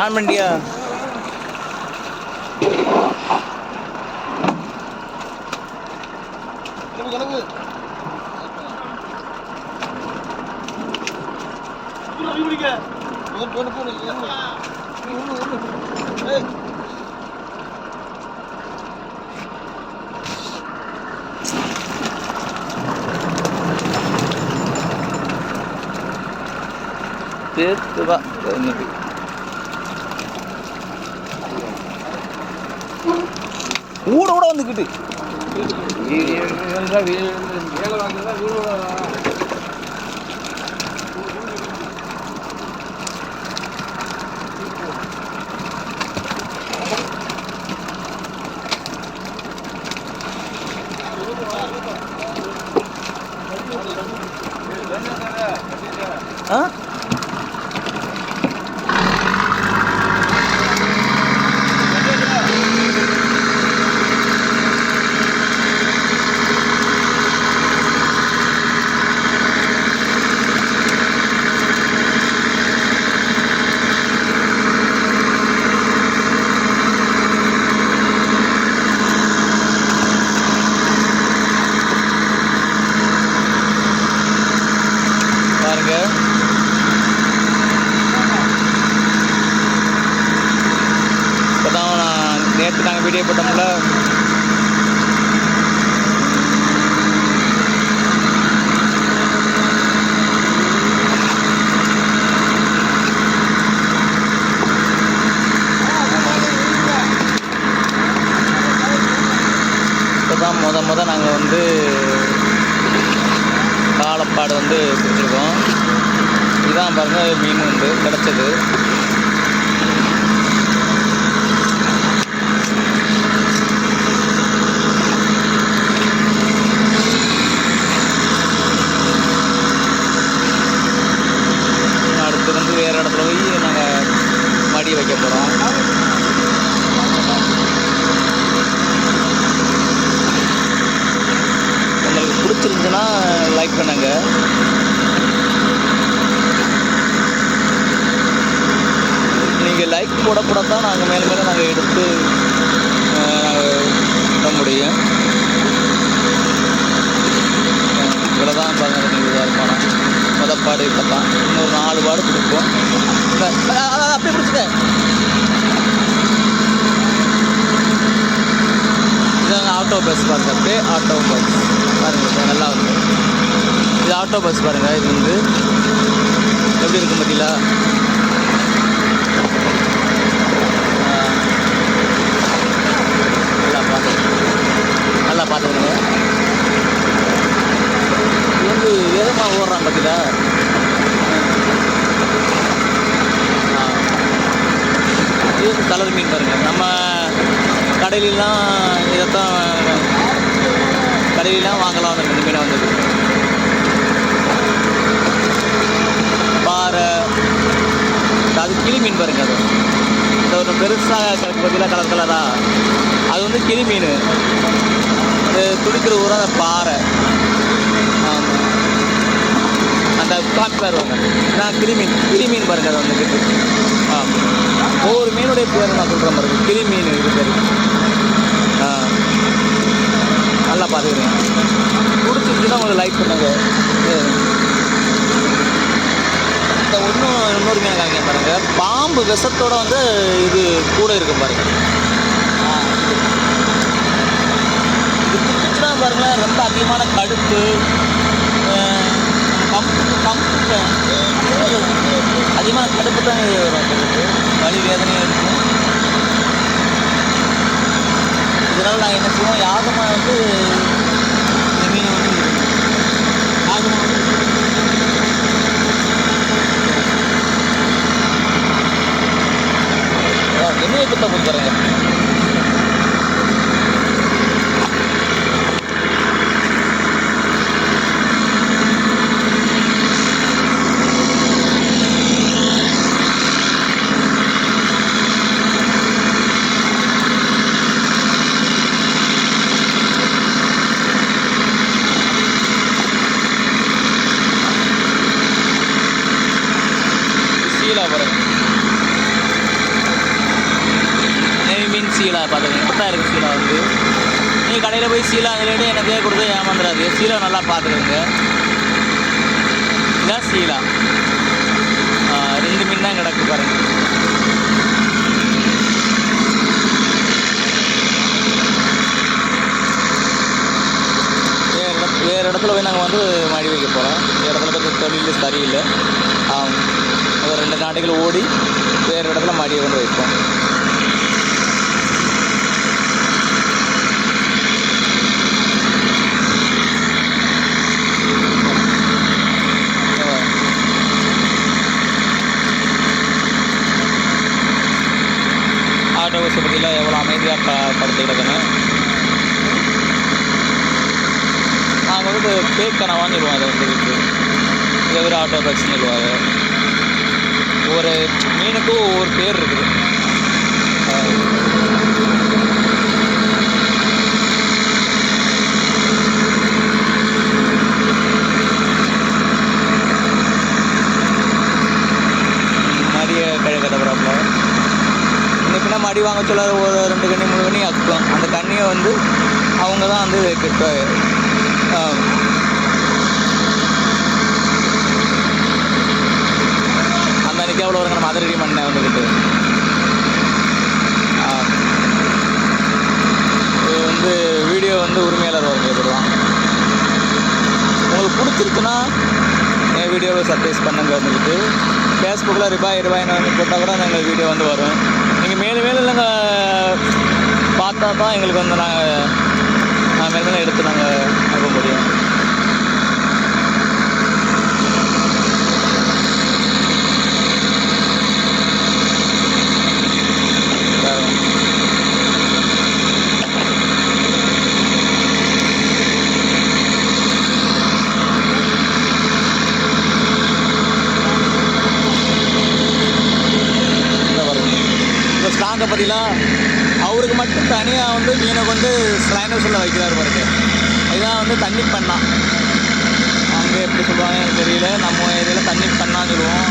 On பண்ணியா? சேர்த்துவா இன்னைக்கு ஊட கூட வந்துக்கிட்டு ஆ நேற்று நாங்கள் வீடியோ போட்டோம்ல, இப்போதான் முத நாங்கள் வந்து காலப்பாடு வந்து கொடுத்துருக்கோம். இதுதான் பாருங்கள் மீன் வந்து கிடச்சது. வேறு இடத்துல போய் நாங்கள் மடி வைக்க போகிறோம். உங்களுக்கு பிடிச்சிருந்துச்சுன்னா லைக் பண்ணுங்க. நீங்கள் லைக் போட தான் நாங்கள் மேலே நாங்கள் எடுத்து விட முடியும். இதில் தான் பாருங்கள் நீங்கள் வருமானம் முதப்பாடு இப்போ தான் இன்னொரு 4 பாடு கொடுப்போம். அப்படியே பிடிச்சிட்டேன். இதாங்க ஆட்டோ பஸ் பாருங்க. அப்படியே ஆட்டோ பஸ் பாருங்கள் நல்லா வந்து இது ஆட்டோ பஸ் பாருங்கள். இது வந்து எப்படி இருக்கும் பார்த்தீங்களா? நல்லா பார்த்துக்கோங்க. இது வந்து வேகமாக ஓடுறான் பார்த்தீங்களா? இது வந்து கலர் மீன் பாருங்கள். நம்ம கடையிலலாம் இதைத்தான் கடையிலாம் வாங்கலாம். அந்த இந்த மீனை வந்தது பாறை. அது கிளி மீன் பாருங்கள். அது இந்த ஒரு பெருசாக கிடக்கு பார்த்தீங்களா கலர் கலராக, அது வந்து கிளி மீன். துடிக்கிற ஊராக அந்த பாறை. ஆமாம், அந்த காப்பி வருவாங்க. நான் கிளி மீன் பாருங்கள். அது வந்துக்கிட்டு ஒவ்வொரு மீனுடைய பேர் நான் சொல்கிற மாதிரி கிளி மீன் இது பேர். நல்லா பார்த்துக்கிறேன். பிடிச்சிருச்சுன்னா உங்களுக்கு லைக் பண்ணுங்க. இந்த இன்னொரு மீனை காமிக்க பாருங்கள். பாம்பு விஷத்தோடு வந்து இது கூட இருக்கும் பாருங்கள். இது பிடிச்சிச்சுன்னா பாருங்களேன், ரொம்ப அதிகமான கடுப்பு கம்பு அதிகமான கடுப்பு தான் வலி வேதனையும் இருக்கும். இதனால் நாங்கள் என்ன செய்வோம், யாகமாக வந்து இந்த மீனை வந்து யாகமாக வந்து எண்ணெயை குத்த போட்டு பாருங்க. சீலா பாருங்க. சீலா பார்த்துக்கோங்க. இப்படி தான் இருக்குது சீலா வந்து. நீங்கள் கடையில் போய் சீலாங்கிறேன் எனக்கே கொடுத்து ஏமாந்துடாது. சீலா நல்லா பார்த்துக்கோங்க. இதுதான் சீலா. 2 மீன் தான் கிடக்கு பாருங்கள். வேறு இடத்துல போய் நாங்கள் வந்து மடி வைக்க போகிறோம். இடத்துல கொஞ்சம் தொழில் சரியில்லை. ஒரு 2 நாட்கள் ஓடி வேறு இடத்துல மடியை கொண்டு வைப்போம். ஆட்டோ பஸ்ஸை பற்றிலாம் எவ்வளோ அமைதியாக படுத்து கிடக்குன்னு. நாங்கள் வந்து பேக்கனை வாங்கிடுவோம். அதை வந்து இதை ஒரு ஆட்டோ பஸ்ன்னு சொல்லுவாங்க. ஒரு மீனுக்கும் ஒவ்வொரு பேர் இருக்குது. மடியை கட்டப்புறாப்புல இந்த பின்ன மடி வாங்க சொல்ல ஒரு 2 கண்ணி 3 கண்ணி அக்கும். அந்த கண்ணியை வந்து அவங்க தான் வந்து கட்டுவாங்க. அந்த அன்றைக்கி எவ்வளோ வருங்க நம்ம அதிரடி மண்ணை வந்துக்கிட்டு. இது வந்து வீடியோ வந்து உரிமையாளர் வருங்க இப்படிதான். உங்களுக்கு பிடிச்சிருக்குன்னா என் வீடியோவை சர்ப்ரைஸ் பண்ணுங்க. வந்துக்கிட்டு ஃபேஸ்புக்கில் ரூபாய்னு வந்து போட்டால் கூட எங்கள் வீடியோ வந்து வரும். நீங்கள் மேலும் மேலும் நாங்கள் பார்த்தா தான் எங்களுக்கு வந்து நாங்கள் மேலும் எடுத்து நாங்கள் அனுப்ப முடியும். ஸ்டாங்கை பார்த்தீங்களா, அவருக்கு மட்டும் தனியாக வந்து மீனை கொண்டு ஸ்லைனர்ஸில் வைக்கிறாரு பாருங்க. இதுதான் வந்து தண்ணி பண்ணா. அங்கே எப்படி சொல்லுவாங்க எனக்கு தெரியல. நம்ம இதில் தண்ணி பண்ணான்னு சொல்லுவோம்.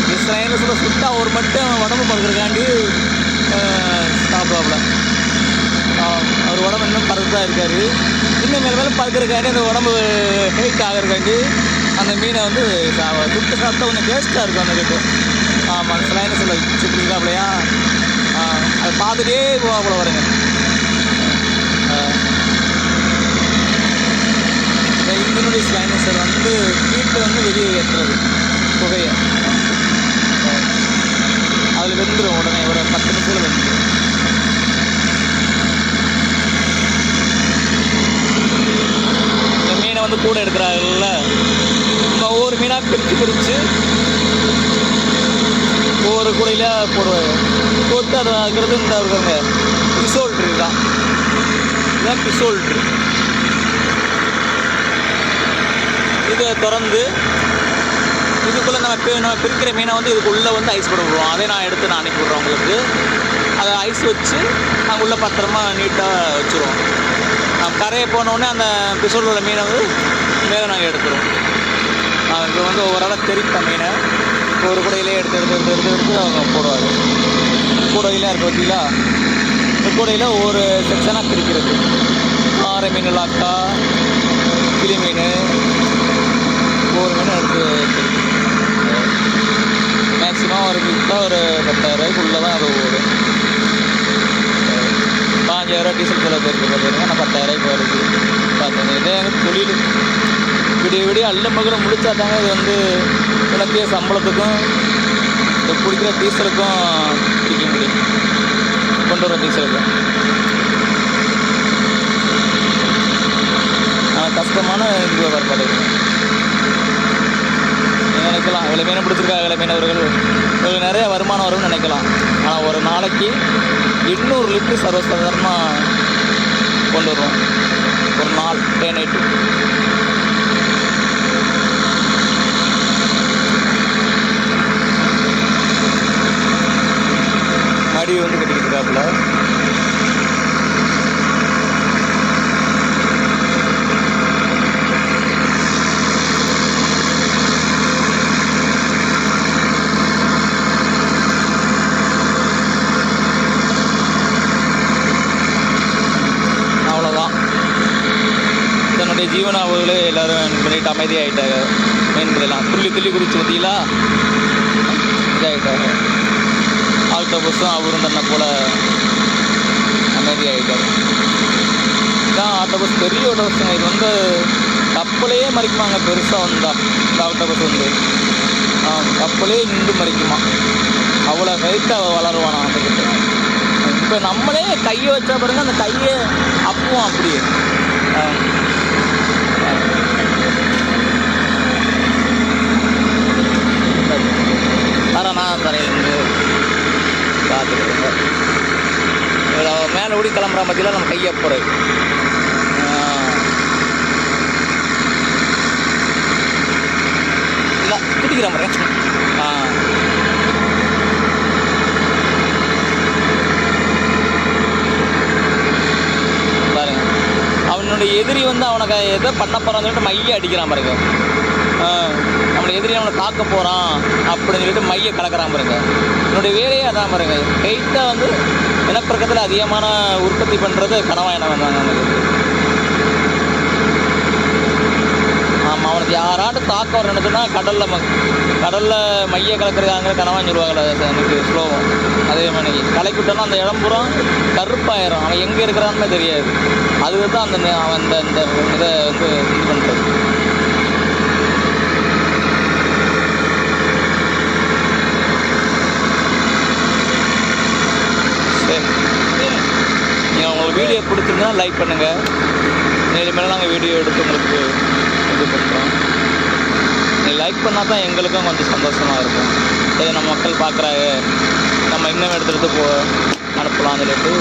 இந்த ஸ்லைனர்ஸில் சுட்டால் அவர் மட்டும் உடம்பு பறக்கிறக்காண்டி சாப்பிடுவாப்புல. அவர் உடம்பு இன்னும் பறந்துதான் இருக்கார். இன்னும் மேலே மேலே பறக்கிறக்காண்டி அந்த உடம்பு ஹெல்த் ஆகிறக்காண்டி அந்த மீனை வந்து சுட்டு சாப்பிட்டா கொஞ்சம் டேஸ்ட்டாக இருக்கும் அந்த கிட்ட. ஆமாம், ஸ்லைனர்ஸில் சுட்டுருக்காப்லையா. அதை பார்த்துட்டே போவாப்புல வருங்க. இந்த இன்ஜினுடைய ஸ்லைனர்ஸர் வந்து ஹீட்டு வந்து வெளியே ஏற்றுறது புகையை. அதில் வெந்துடும் உடனே ஒரு 10 நிமிஷத்தில் வெந்துடும். இந்த மீனை வந்து கூட எடுக்கிறாங்கல்ல, ஒவ்வொரு மீனாக பிரித்து ஒவ்வொரு கூடையில் போடுவாங்க. போட்டு அதை ஆகிறது இந்த இருக்காங்க பிசோல்ட்ரு தான். இதுதான் பிசோல்ட்ரு. இதை திறந்து இதுக்குள்ளே நம்ம பிரிக்கிற மீனை வந்து இதுக்குள்ளே வந்து ஐஸ் போட விடுவோம். அதை நான் எடுத்து நான் அனுப்பி விட்றேன் உங்களுக்கு. அதை ஐஸ் வச்சு நாங்கள் உள்ளே பத்திரமா நீட்டாக வச்சுருவோம். கரையை போனோடனே அந்த பிசோலோட மீனை வந்து மேலே நாங்கள் எடுத்துருவோம். இப்போ வந்து ஒவ்வொரு ஆளாக தெரித்த மீனை ஒரு கூடையிலே எடுத்து அவங்க போடுவாங்க. கூடையிலே இருக்க பார்த்தீங்களா, இந்த கூடையில் ஒவ்வொரு செக்ஷனாக பிரிக்கிறது. ஆரை மீன், லாக்கா, கிளி மீன், ஒவ்வொரு மீன் எடுத்து மேக்ஸிமம் ஒரு வீட்டில் ஒரு 10,000 தான் அது ஓடும். 5,000 டீசல் செலவு இருக்குது பார்த்தீங்கன்னா. நான் 10,000 வருது பார்த்தேன். இதே எனக்கு தொழில் விடிய அள்ள மகளும் முடிச்சா தாங்க இது வந்து இலக்கிய சம்பளத்துக்கும் இந்த பிடிக்கிற டீசலுக்கும் பிடிக்க முடியும். கொண்டு வர டீசலுக்கும் கஷ்டமான இது வரப்பாடு. நினைக்கலாம் இவ்வளோ மீனை பிடிச்சிருக்கா இவ்வளோ மீனவர்கள் இவ்வளோ நிறைய வருமானம் வரும்னு நினைக்கலாம். ஆனால் ஒரு நாளைக்கு 800 லிட்டர் சர்வசாதாரணமாக கொண்டு வருவோம் ஒரு நாள் டே நைட்டு. மடி வந்து கட்டிக்கிட்டு இருக்காப்புல. ஜீவனா அவர்களே எல்லோரும் பண்ணிட்டு அமைதியாகிட்டாங்க. மீன் பிடிலாம் துள்ளி துள்ளி குதிச்சு ஊற்றிங்களா இதாகிட்டாங்க. ஆக்டோபஸும் அவரும் தன்னை போல் அமைதியாகிட்டார். இதுதான் ஆக்டோபஸ் பெரிய டோஸுங்க. இது வந்து கப்பலையே மறிக்குமாங்க பெருசாக வந்தா. இந்த ஆக்டோபஸ் வந்து கப்பலே நின்று மறிக்குமா. அவ்வளோ ஹைட்டாக வளருவானா அதுக்கிட்ட. இப்போ நம்மளே கையை வச்சா பாருங்க, அந்த கையை அப்புவும் அப்படியே நான் தரையிலேருந்து பார்த்துக்கிடுங்க. மேலே ஓடி கிளம்புற மத்தியில் நம்ம கையை போகிறது இல்லை துடிக்கிற மாதிரி. பாருங்க, அவனுடைய எதிரி வந்து அவனுக்கு எதை பண்ண போகிறான்னு சொல்லிட்டு மைய அடிக்கிறான் பாருங்க. நம்மளை எதிரி அவனை தாக்க போகிறான் அப்படின்னு சொல்லிட்டு மைய கலக்கிறான் பாருங்க. என்னுடைய வேலையே அதான் பாருங்க. ஹைட்டாக வந்து இனப்பெருக்கத்தில் அதிகமான உற்பத்தி பண்ணுறது கணவாயனம் வந்தாங்க நமக்கு. ஆமாம், அவனுக்கு யாராட்டும் தாக்க வர நினைச்சுன்னா கடலில் மைய கலக்கிறதாங்க கனவான்னு சொல்லுவாங்களே எனக்கு ஸ்லோகம். அதே மாதிரி கலக்கி விட்டோன்னா அந்த இடம் பூரா கருப்பாயிரும். அவன் எங்கே இருக்கிறான்னு தெரியாது. அதுக்கு தான் அவன் இந்த இதை வந்து இது பண்ணுறது. நீங்கள் உங்களுக்கு வீடியோ பிடிச்சிருந்தா லைக் பண்ணுங்கள். இனிமேல் நாங்கள் வீடியோ எடுத்து உங்களுக்கு இது பண்ணுறோம். நீங்கள் லைக் பண்ணால் தான் எங்களுக்கும் கொஞ்சம் சந்தோஷமாக இருக்கும். சரி, நம்ம மக்கள் பார்க்குறாங்க, நம்ம இன்னும் எடுத்துகிட்டு அனுப்பலாம்னு சொல்லிட்டு